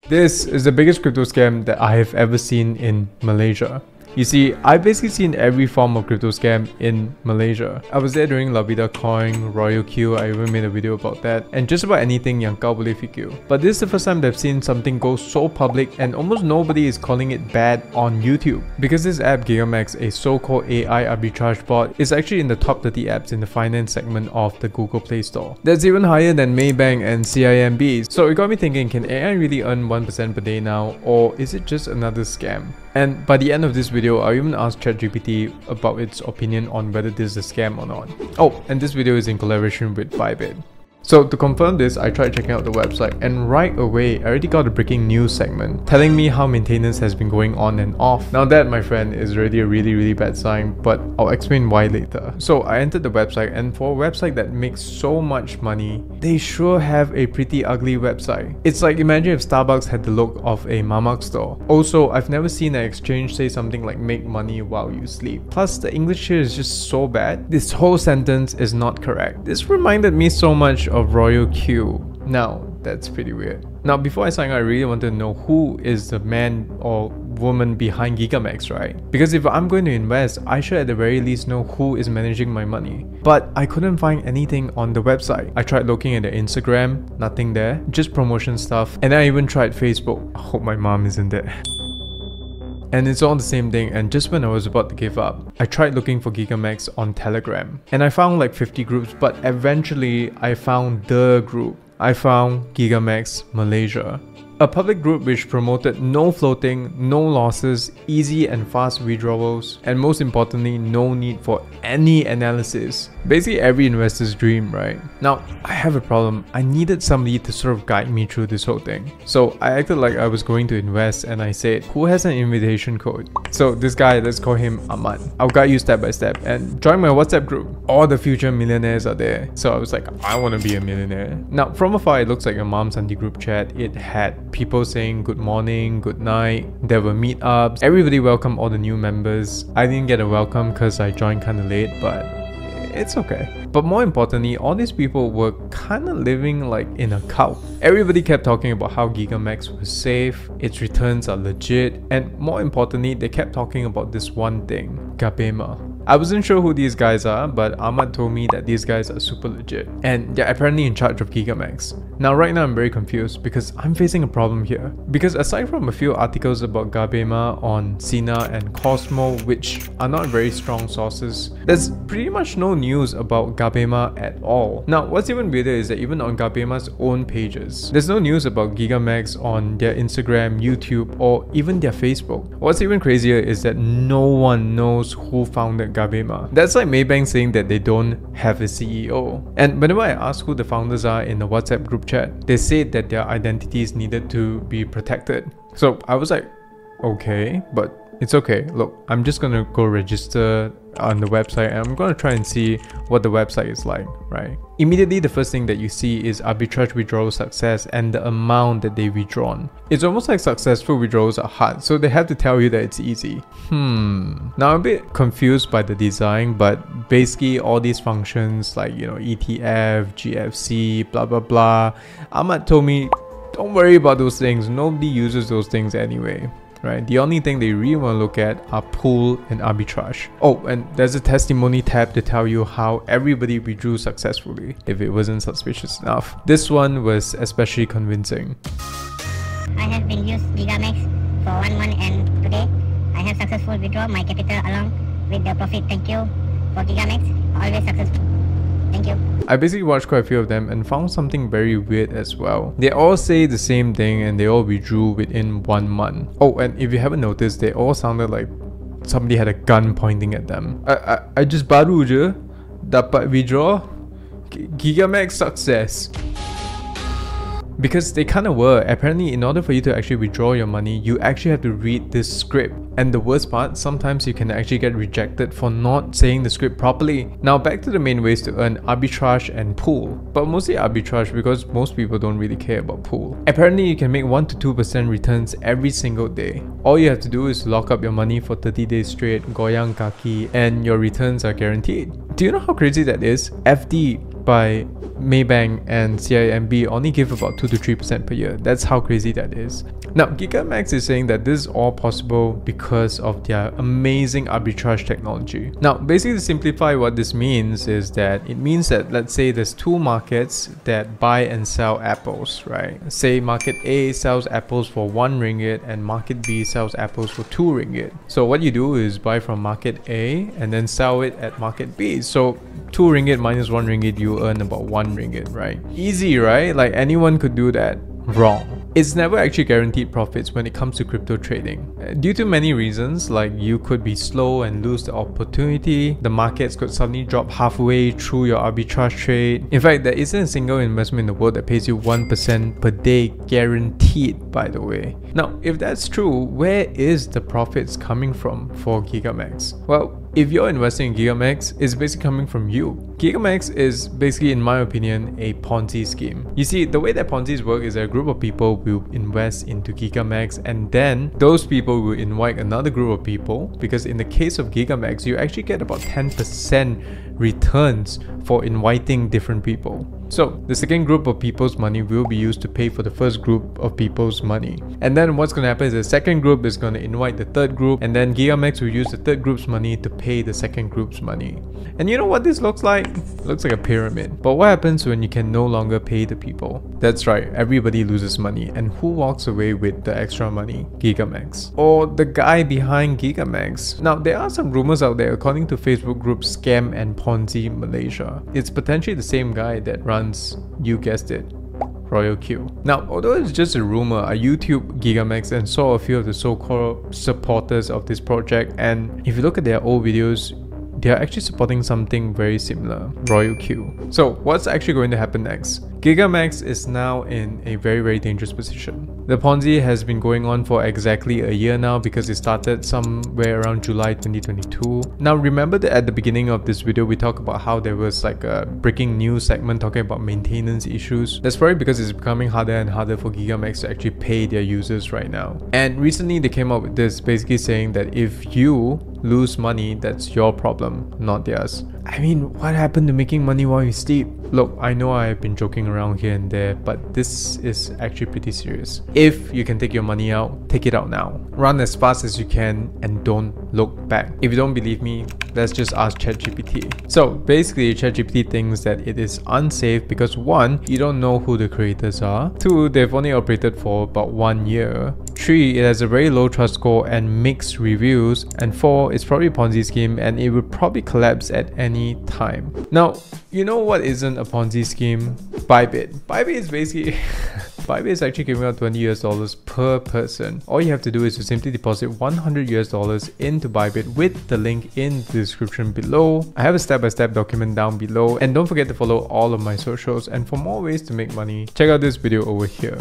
This is the biggest crypto scam that I have ever seen in Malaysia. You see, I've basically seen every form of crypto scam in Malaysia. I was there during La Vida Coin, Royal Q, I even made a video about that, and just about anything yang kau boleh fikir. But this is the first time that I've seen something go so public and almost nobody is calling it bad on YouTube. Because this app Gigamax, a so-called AI arbitrage bot, is actually in the top 30 apps in the finance segment of the Google Play Store. That's even higher than Maybank and CIMB. So it got me thinking, can AI really earn 1% per day now, or is it just another scam? And by the end of this video, I'll even ask ChatGPT about its opinion on whether this is a scam or not. Oh, and this video is in collaboration with Bybit. So to confirm this, I tried checking out the website and right away, I already got a breaking news segment telling me how maintenance has been going on and off. Now that, my friend, is already a really bad sign, but I'll explain why later. So I entered the website, and for a website that makes so much money, they sure have a pretty ugly website. It's like, imagine if Starbucks had the look of a mamak store. Also, I've never seen an exchange say something like make money while you sleep. Plus, the English here is just so bad. This whole sentence is not correct. This reminded me so much of Royal Q. Now, that's pretty weird. Now, before I sign up, I really wanted to know who is the man or woman behind Gigamax, right? Because if I'm going to invest, I should at the very least know who is managing my money. But I couldn't find anything on the website. I tried looking at their Instagram, nothing there, just promotion stuff. And I even tried Facebook. I hope my mom isn't there. And it's all the same thing, and just when I was about to give up, I tried looking for Gigamax on Telegram. And I found like 50 groups, but eventually I found the group. I found Gigamax Malaysia. A public group which promoted no floating, no losses, easy and fast withdrawals, and most importantly, no need for any analysis. Basically every investor's dream, right? Now, I have a problem. I needed somebody to sort of guide me through this whole thing. So I acted like I was going to invest and I said, who has an invitation code? So this guy, let's call him Ahmad. I'll guide you step by step and join my WhatsApp group. All the future millionaires are there. So I was like, I want to be a millionaire. Now, from afar, it looks like a mom's auntie group chat. It had people saying good morning, good night. There were meetups. Everybody welcomed all the new members. I didn't get a welcome because I joined kind of late, but it's okay. But more importantly, all these people were kind of living like in a cult. Everybody kept talking about how Gigamax was safe, its returns are legit, and more importantly, they kept talking about this one thing, Gabema. I wasn't sure who these guys are, but Ahmad told me that these guys are super legit and they're apparently in charge of Gigamax. Now right now I'm very confused because I'm facing a problem here. Because aside from a few articles about Gabema on Sina and Cosmo, which are not very strong sources, there's pretty much no news about Gabema at all. Now what's even weirder is that even on Gabema's own pages, there's no news about Gigamax on their Instagram, YouTube, or even their Facebook. What's even crazier is that no one knows who founded Gabema. That's like Maybank saying that they don't have a CEO. And whenever I ask who the founders are in the WhatsApp group chat, they said that their identities needed to be protected. So I was like, okay, but it's okay. Look, I'm just gonna go register on the website and I'm gonna try and see what the website is like, right? Immediately, the first thing that you see is arbitrage withdrawal success and the amount that they've withdrawn. It's almost like successful withdrawals are hard, so they have to tell you that it's easy. Now I'm a bit confused by the design, but basically all these functions like, you know, ETF, GFC, blah blah blah. Ahmad told me, don't worry about those things, nobody uses those things anyway. Right? The only thing they really want to look at are pool and arbitrage. Oh, and there's a testimony tab to tell you how everybody withdrew successfully, if it wasn't suspicious enough. This one was especially convincing. I have been used Gigamax for 1 month and today I have successfully withdrawn my capital along with the profit. Thank you for Gigamax, always successful. Thank you. I basically watched quite a few of them and found something very weird as well. They all say the same thing and they all withdrew within 1 month. Oh, and if you haven't noticed, they all sounded like somebody had a gun pointing at them. I just baru je dapat withdraw Gigamax success. Because they kind of were. Apparently, in order for you to actually withdraw your money, you actually have to read this script. And the worst part, sometimes you can actually get rejected for not saying the script properly. Now back to the main ways to earn, arbitrage and pool. But mostly arbitrage because most people don't really care about pool. Apparently, you can make 1 to 2% returns every single day. All you have to do is lock up your money for 30 days straight, goyang kaki, and your returns are guaranteed. Do you know how crazy that is? FD by Maybank and CIMB only give about 2 to 3% per year. That's how crazy that is. Now, Gigamax is saying that this is all possible because of their amazing arbitrage technology. Now, basically to simplify what this means is that it means that, let's say there's two markets that buy and sell apples, right? Say market A sells apples for 1 ringgit and market B sells apples for 2 ringgit. So what you do is buy from market A and then sell it at market B. So 2 ringgit minus 1 ringgit, you earn about 1 ringgit, right? Easy, right? Like anyone could do that. Wrong. It's never actually guaranteed profits when it comes to crypto trading. Due to many reasons, like you could be slow and lose the opportunity, the markets could suddenly drop halfway through your arbitrage trade. In fact, there isn't a single investment in the world that pays you 1% per day guaranteed, by the way. Now, if that's true, where is the profits coming from for Gigamax? Well, if you're investing in Gigamax, it's basically coming from you. Gigamax is basically, in my opinion, a Ponzi scheme. You see, the way that Ponzi's work is that a group of people will invest into Gigamax and then those people will invite another group of people, because in the case of Gigamax, you actually get about 10% returns for inviting different people. So the second group of people's money will be used to pay for the first group of people's money. And then what's going to happen is the second group is going to invite the third group, and then Gigamax will use the third group's money to pay the second group's money. And you know what this looks like? It looks like a pyramid. But what happens when you can no longer pay the people? That's right, everybody loses money. And who walks away with the extra money? Gigamax. Or the guy behind Gigamax. Now, there are some rumors out there according to Facebook group Scam and Ponzi Malaysia. It's potentially the same guy that runs, you guessed it, Royal Q. Now, although it's just a rumor, I YouTubed Gigamax and saw a few of the so-called supporters of this project, and if you look at their old videos, they are actually supporting something very similar, Royal Q. So what's actually going to happen next? Gigamax is now in a very dangerous position. The Ponzi has been going on for exactly a year now because it started somewhere around July 2022. Now remember that at the beginning of this video we talked about how there was like a breaking news segment talking about maintenance issues. That's probably because it's becoming harder and harder for Gigamax to actually pay their users right now. And recently they came up with this basically saying that if you lose money, that's your problem, not theirs. I mean, what happened to making money while you sleep? Look, I know I've been joking around here and there, but this is actually pretty serious. If you can take your money out, take it out now. Run as fast as you can and don't look back. If you don't believe me, let's just ask ChatGPT. So basically, ChatGPT thinks that it is unsafe because 1, you don't know who the creators are. 2, they've only operated for about 1 year. 3, it has a very low trust score and mixed reviews. And 4, it's probably a Ponzi scheme and it would probably collapse at any time. Now, you know what isn't a Ponzi scheme? Bybit. Bybit is basically Bybit is actually giving out $20 per person. All you have to do is to simply deposit $100 into Bybit with the link in the description below. I have a step-by-step document down below, and don't forget to follow all of my socials. And for more ways to make money, check out this video over here.